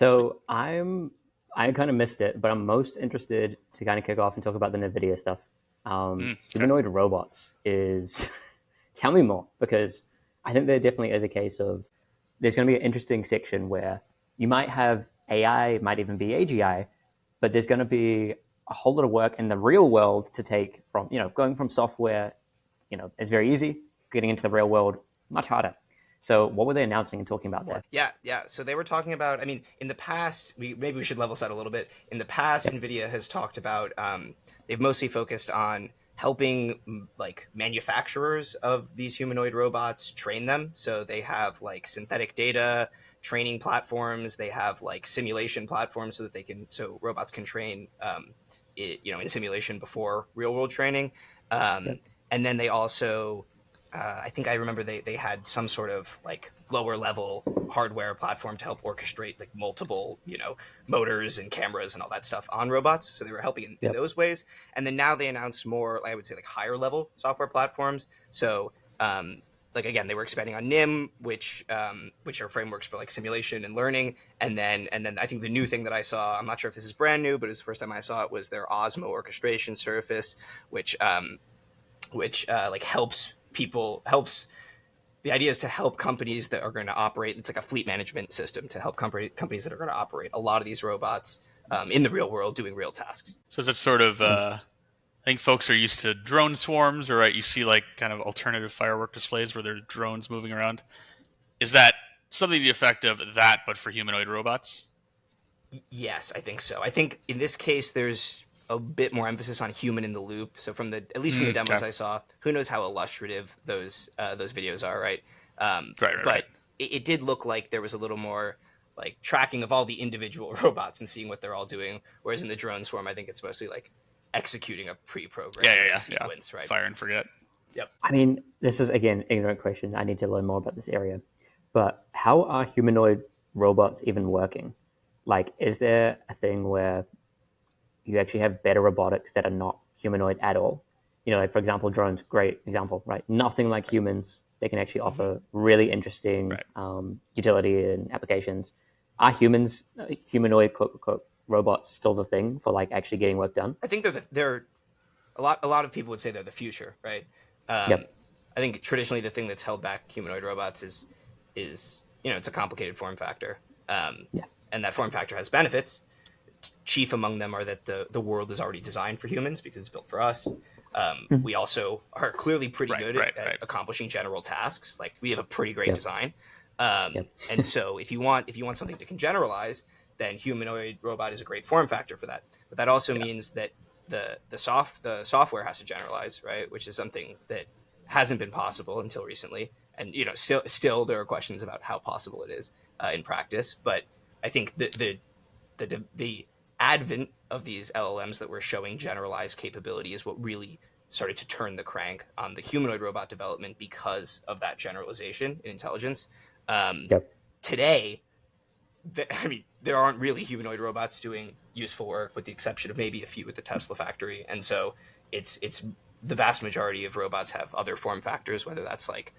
So I kind of missed it, but I'm most interested to kind of kick off and talk about the Nvidia stuff. Okay. Humanoid robots is tell me more because I think there definitely is a case of there's going to be an interesting section where you might have AI, it might even be AGI, but there's going to be a whole lot of work in the real world to take from going from software, is very easy. Getting into the real world much harder. So what were they announcing and talking about there? Yeah, yeah. So they were talking about. I mean, in the past, maybe we should level set a little bit. In the past, Yep. Nvidia has talked about. They've mostly focused on helping like manufacturers of these humanoid robots train them. So they have like synthetic data training platforms. They have like simulation platforms so that robots can train. In simulation before real world training. Um, Yep. and then they also I think I remember they had some sort of like lower level hardware platform to help orchestrate like multiple motors and cameras and all that stuff on robots. So they were helping in Yep. those ways. And then now they announced more, I would say, like higher level software platforms. So like again, they were expanding on NIM, which are frameworks for like simulation and learning. And then I think the new thing that I saw, I'm not sure if this is brand new, but it was the first time I saw it, was their Osmo orchestration surface, which like helps. The idea is to help companies that are going to operate. It's like a fleet management system to help companies that are going to operate a lot of these robots in the real world doing real tasks. So is it sort of? Nice. I think folks are used to drone swarms, or right? You see like kind of alternative firework displays where there are drones moving around. Is that something to the effect of that, but for humanoid robots? Yes, I think so. I think in this case, there's a bit more emphasis on human in the loop. So at least from the demos Okay. I saw, who knows how illustrative those videos are, right? Right. Right. Right. But it did look like there was a little more like tracking of all the individual robots and seeing what they're all doing. Whereas in the drone swarm, I think it's mostly like executing a Yeah. pre-programmed Yeah. like Yeah. Yeah. sequence, right? Fire and forget. Yep. I mean, this is again ignorant question. I need to learn more about this area. But how are humanoid robots even working? Like, is there a thing where you actually have better robotics that are not humanoid at all? Like for example, drones, great example, right? Nothing like humans. They can actually Mm-hmm. offer really interesting Right. utility and applications. Are humans, humanoid quote unquote robots, still the thing for like actually getting work done? I think they're a lot of people would say they're the future, right? Um, Yep. I think traditionally the thing that's held back humanoid robots is it's a complicated form factor, Yeah. and that form factor has benefits. Chief among them are that the world is already designed for humans because it's built for us. We also are clearly pretty Right. good Right. at Right. accomplishing general tasks. Like we have a pretty great Yep. design, Yep. and so if you want something that can generalize, then humanoid robot is a great form factor for that. But that also Yeah. means that the software has to generalize, right? Which is something that hasn't been possible until recently, and still there are questions about how possible it is in practice. But I think the advent of these LLMs that were showing generalized capability is what really started to turn the crank on the humanoid robot development because of that generalization in intelligence. Um, Yep. Today, I mean, there aren't really humanoid robots doing useful work, with the exception of maybe a few at the Tesla factory, and so it's the vast majority of robots have other form factors, whether that's like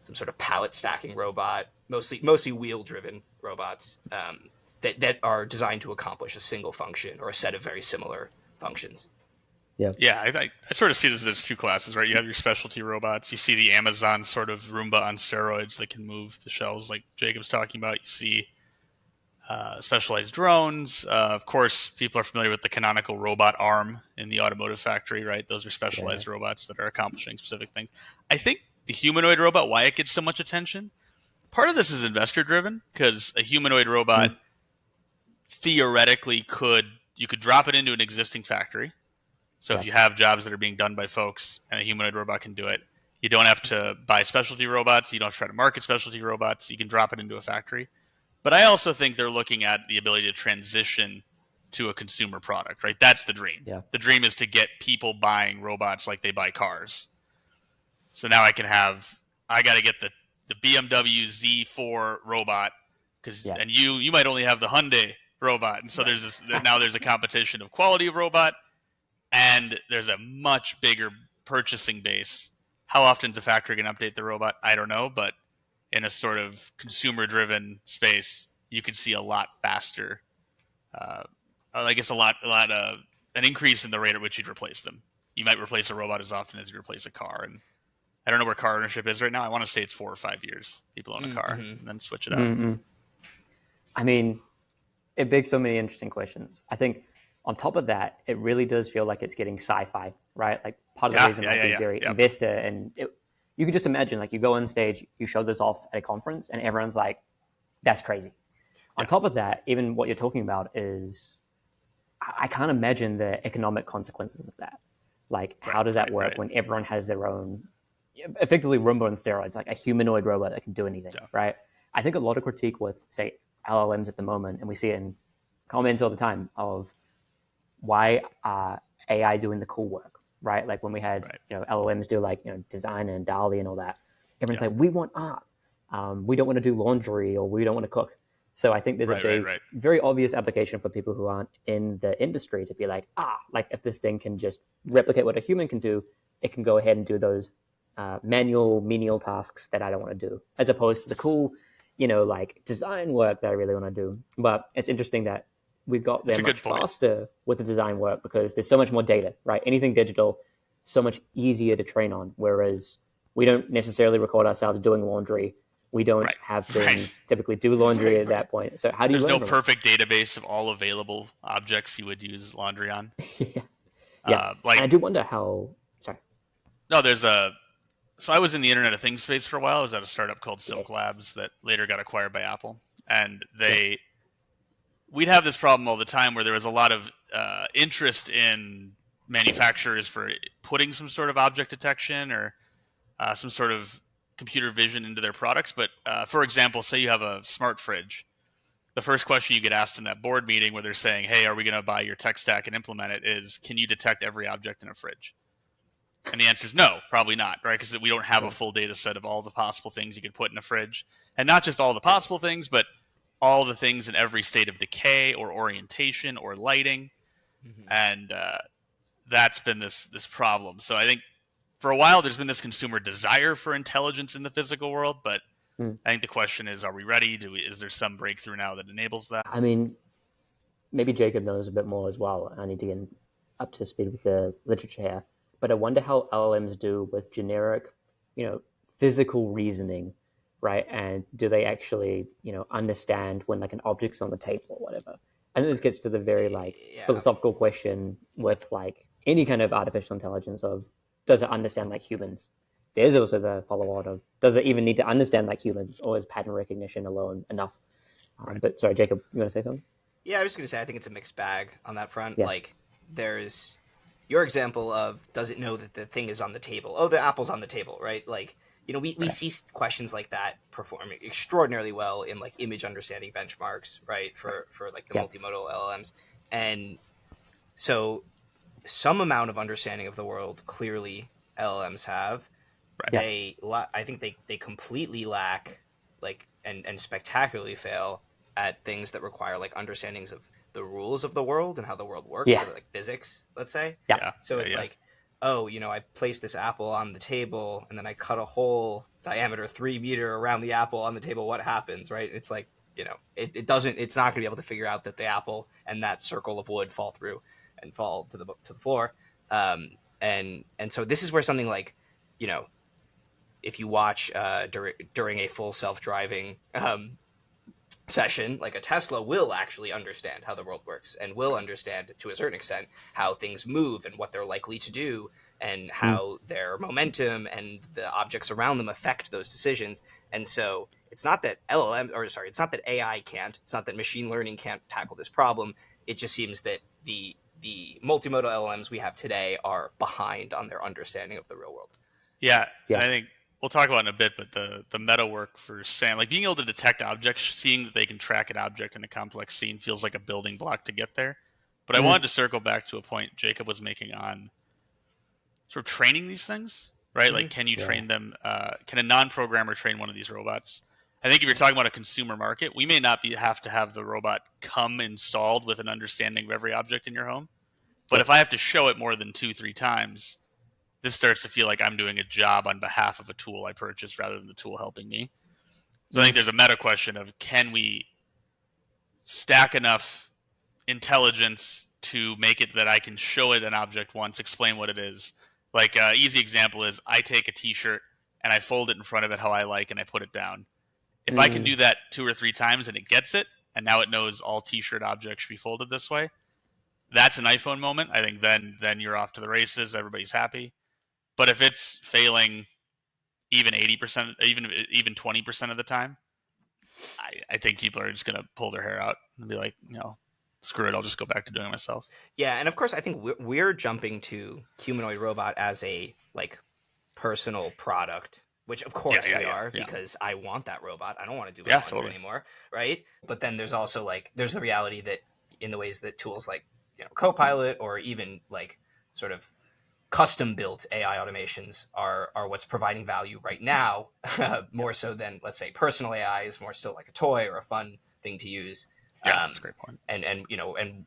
some sort of pallet stacking robot, mostly wheel driven robots that are designed to accomplish a single function or a set of very similar functions. Yep. Yeah, I sort of see it as there's two classes, right? You have your specialty robots. You see the Amazon sort of Roomba on steroids that can move the shelves, like Jacob's talking about. You see specialized drones. Of course, people are familiar with the canonical robot arm in the automotive factory, right? Those are Yeah. specialized robots that are accomplishing specific things. I think the humanoid robot, why it gets so much attention, part of this is investor driven because a humanoid robot Mm. theoretically you could drop it into an existing factory. So if Yep. you have jobs that are being done by folks and a humanoid robot can do it, you don't have to buy specialty robots. You don't have to try to market specialty robots. You can drop it into a factory. But I also think they're looking at the ability to transition to a consumer product, right? That's the dream. Yeah. The dream is to get people buying robots like they buy cars. So now I got to get the BMW Z4 robot Yeah. and you might only have the Hyundai robot. And so Right. there's a competition of quality of robot, and there's a much bigger purchasing base. How often is a factory going to update the robot? I don't know, but in a sort of consumer driven space, you could see a lot faster. I guess an increase in the rate at which you'd replace them. You might replace a robot as often as you replace a car, and I don't know where car ownership is right now. I want to say it's 4 or 5 years people own a car and then switch it out. Mm-hmm. I mean, it begs so many interesting questions. I think on top of that, it really does feel like it's getting sci-fi, right? Like part of the reason I'd be very investor, and you can just imagine, like you go on stage, you show this off at a conference, and everyone's like, "That's crazy." On top of that, even what you're talking about is, I can't imagine the economic consequences of that. Like, how does that work when everyone has their own, effectively Roomba on steroids, like a humanoid robot that can do anything, right? I think a lot of critique with, say, LLMs at the moment, and we see it in comments all the time of why are AI doing the cool work, right? Like when we had LLMs do like design and DALL-E and all that, everyone's like, we want art, we don't want to do laundry or we don't want to cook. So I think there's a big, very obvious application for people who aren't in the industry to be like, like if this thing can just replicate what a human can do, it can go ahead and do those manual, menial tasks that I don't want to do, as opposed to the cool, like design work that I really want to do. But it's interesting that we've got there much faster with the design work because there's so much more data, right? Anything digital, so much easier to train on. Whereas we don't necessarily record ourselves doing laundry. We don't have things typically do laundry at that point. So how do you learn? There's no perfect database of all available objects you would use laundry on. And I do wonder how. Sorry. No, So I was in the Internet of Things space for a while. I was at a startup called Silk Labs that later got acquired by Apple, and we'd have this problem all the time where there was a lot of interest in manufacturers for putting some sort of object detection or some sort of computer vision into their products. But for example, say you have a smart fridge. The first question you get asked in that board meeting where they're saying, hey, are we going to buy your tech stack and implement it is, can you detect every object in a fridge? And the answer is no, probably not, right? Because we don't have a full data set of all the possible things you could put in a fridge. And not just all the possible things, but all the things in every state of decay or orientation or lighting. And that's been this problem. So I think for a while, there's been this consumer desire for intelligence in the physical world, but I think the question is, are we ready? Is there some breakthrough now that enables that? I mean, maybe Jacob knows a bit more as well. I need to get up to speed with the literature here. But I wonder how LLMs do with generic, physical reasoning, right? And do they actually, understand when like an object's on the table or whatever? I think this gets to the very philosophical question with like any kind of artificial intelligence of, does it understand like humans? There's also the follow-on of, does it even need to understand like humans, or is pattern recognition alone enough? But sorry, Jacob, you want to say something? Yeah, I was going to say, I think it's a mixed bag on that front. Like, there's your example of, does it know that the thing is on the table? Oh, the apple's on the table, right? Like, we see questions like that perform extraordinarily well in like image understanding benchmarks, right? For like the multimodal LLMs. And so some amount of understanding of the world clearly LLMs have. I think they completely lack, like, and spectacularly fail at things that require like understandings of the rules of the world and how the world works, so like physics, let's say. So it's like, oh, I placed this apple on the table and then I cut a hole diameter 3 meters around the apple on the table. What happens, right? It's like, it's not going to be able to figure out that the apple and that circle of wood fall through and fall to the floor. And so this is where something like, if you watch during a full self-driving session, like a Tesla will actually understand how the world works and will understand to a certain extent how things move and what they're likely to do and how their momentum and the objects around them affect those decisions. And so it's not that it's not that AI can't, it's not that machine learning can't tackle this problem. It just seems that the multimodal LLMs we have today are behind on their understanding of the real world. Yeah. I think we'll talk about it in a bit, but the meta work for SAM, like being able to detect objects, seeing that they can track an object in a complex scene feels like a building block to get there. But I wanted to circle back to a point Jacob was making on sort of training these things, right? Like, can you train them? Can a non-programmer train one of these robots? I think if you're talking about a consumer market, we may not have to have the robot come installed with an understanding of every object in your home. But if I have to show it more than 2-3 times, this starts to feel like I'm doing a job on behalf of a tool I purchased rather than the tool helping me. So I think there's a meta question of, can we stack enough intelligence to make it that I can show it an object once, explain what it is. Like easy example is I take a T-shirt and I fold it in front of it how I like, and I put it down. If I can do that 2 or 3 times and it gets it, and now it knows all T-shirt objects should be folded this way, that's an iPhone moment. I think then you're off to the races. Everybody's happy. But if it's failing even 80%, even 20% of the time, I think people are just going to pull their hair out and be like, screw it, I'll just go back to doing it myself. Yeah, and of course, I think we're jumping to humanoid robot as a like personal product, which of course we are, because I want that robot. I don't want to do it anymore, right? But then there's also like there's the reality that in the ways that tools like Copilot or even like sort of custom built AI automations are what's providing value right now, more so than let's say personal AI is more still like a toy or a fun thing to use. Yeah, that's a great point. And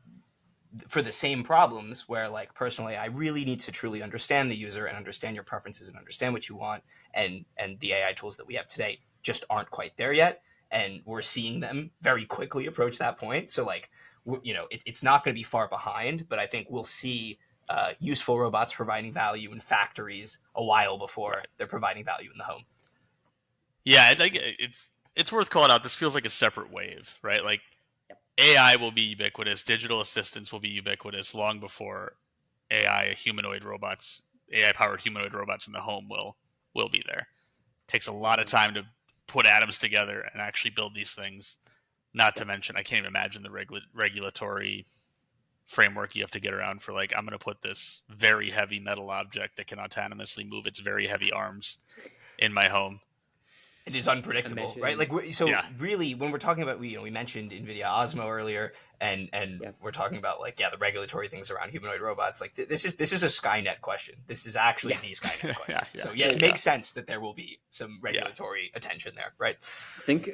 for the same problems where like personal AI really needs to truly understand the user and understand your preferences and understand what you want, and the AI tools that we have today just aren't quite there yet, and we're seeing them very quickly approach that point. So like it's not going to be far behind, but I think we'll see useful robots providing value in factories a while before they're providing value in the home. Yeah, I think it's worth calling out. This feels like a separate wave, right? Like AI will be ubiquitous. Digital assistants will be ubiquitous long before AI-powered humanoid robots in the home will be there. It takes a lot of time to put atoms together and actually build these things. Not to mention, I can't even imagine the regulatory framework you have to get around for like, I'm going to put this very heavy metal object that can autonomously move its very heavy arms in my home. It is unpredictable, right? Like, really, when we're talking about, we mentioned Nvidia Osmo earlier, and we're talking about like, the regulatory things around humanoid robots. Like, this is a Skynet question. This is actually the Skynet question. So it makes sense that there will be some regulatory attention there, right? Think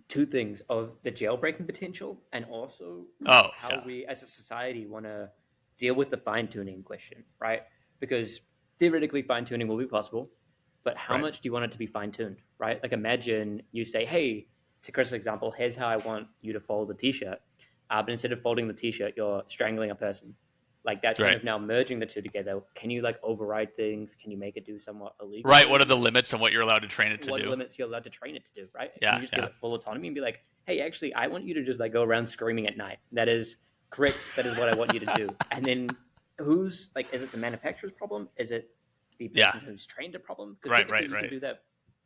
2 things of the jailbreaking potential, and also how we as a society want to deal with the fine-tuning question, right? Because theoretically fine-tuning will be possible, but how much do you want it to be fine-tuned, right? Like imagine you say, hey, to Chris' example, here's how I want you to fold the T-shirt. But instead of folding the T-shirt, you're strangling a person. Like that's kind of now merging the 2 together. Can you like override things? Can you make it do somewhat illegal? Right. What are the limits on what you're allowed to train it to do? What limits you're allowed to train it to do, right? Yeah. Can you just give it full autonomy and be like, hey, actually, I want you to just like go around screaming at night. That is correct. That is what I want you to do. And then who's like, is it the manufacturer's problem? Is it the person who's trained a problem? Right. You can do that.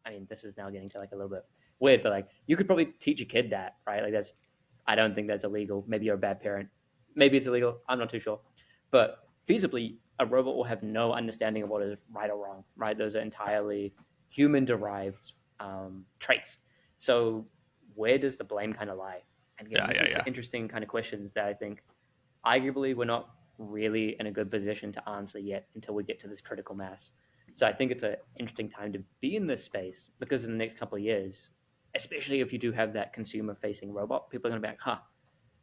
I mean, this is now getting to like a little bit weird, but like you could probably teach a kid that, right? Like I don't think that's illegal. Maybe you're a bad parent. Maybe it's illegal. I'm not too sure. But feasibly, a robot will have no understanding of what is right or wrong, right? Those are entirely human-derived traits. So where does the blame kind of lie? And these are interesting kind of questions that I think arguably we're not really in a good position to answer yet until we get to this critical mass. So I think it's an interesting time to be in this space, because in the next couple of years, especially if you do have that consumer-facing robot, people are going to be like,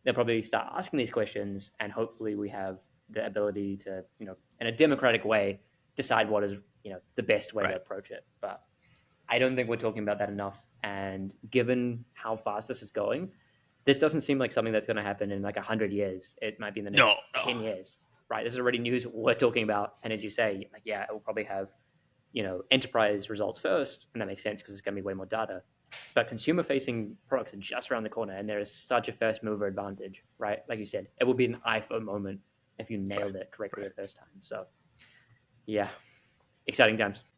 they'll probably start asking these questions, and hopefully we have the ability to, in a democratic way, decide what is, the best way to approach it. But I don't think we're talking about that enough. And given how fast this is going, this doesn't seem like something that's going to happen in like 100 years. It might be in the next 10 years, right? This is already news we're talking about. And as you say, like, it will probably have, enterprise results first. And that makes sense because it's going to be way more data. But consumer-facing products are just around the corner, and there is such a first-mover advantage, right? Like you said, it will be an iPhone moment if you nailed it correctly the first time. So, exciting times.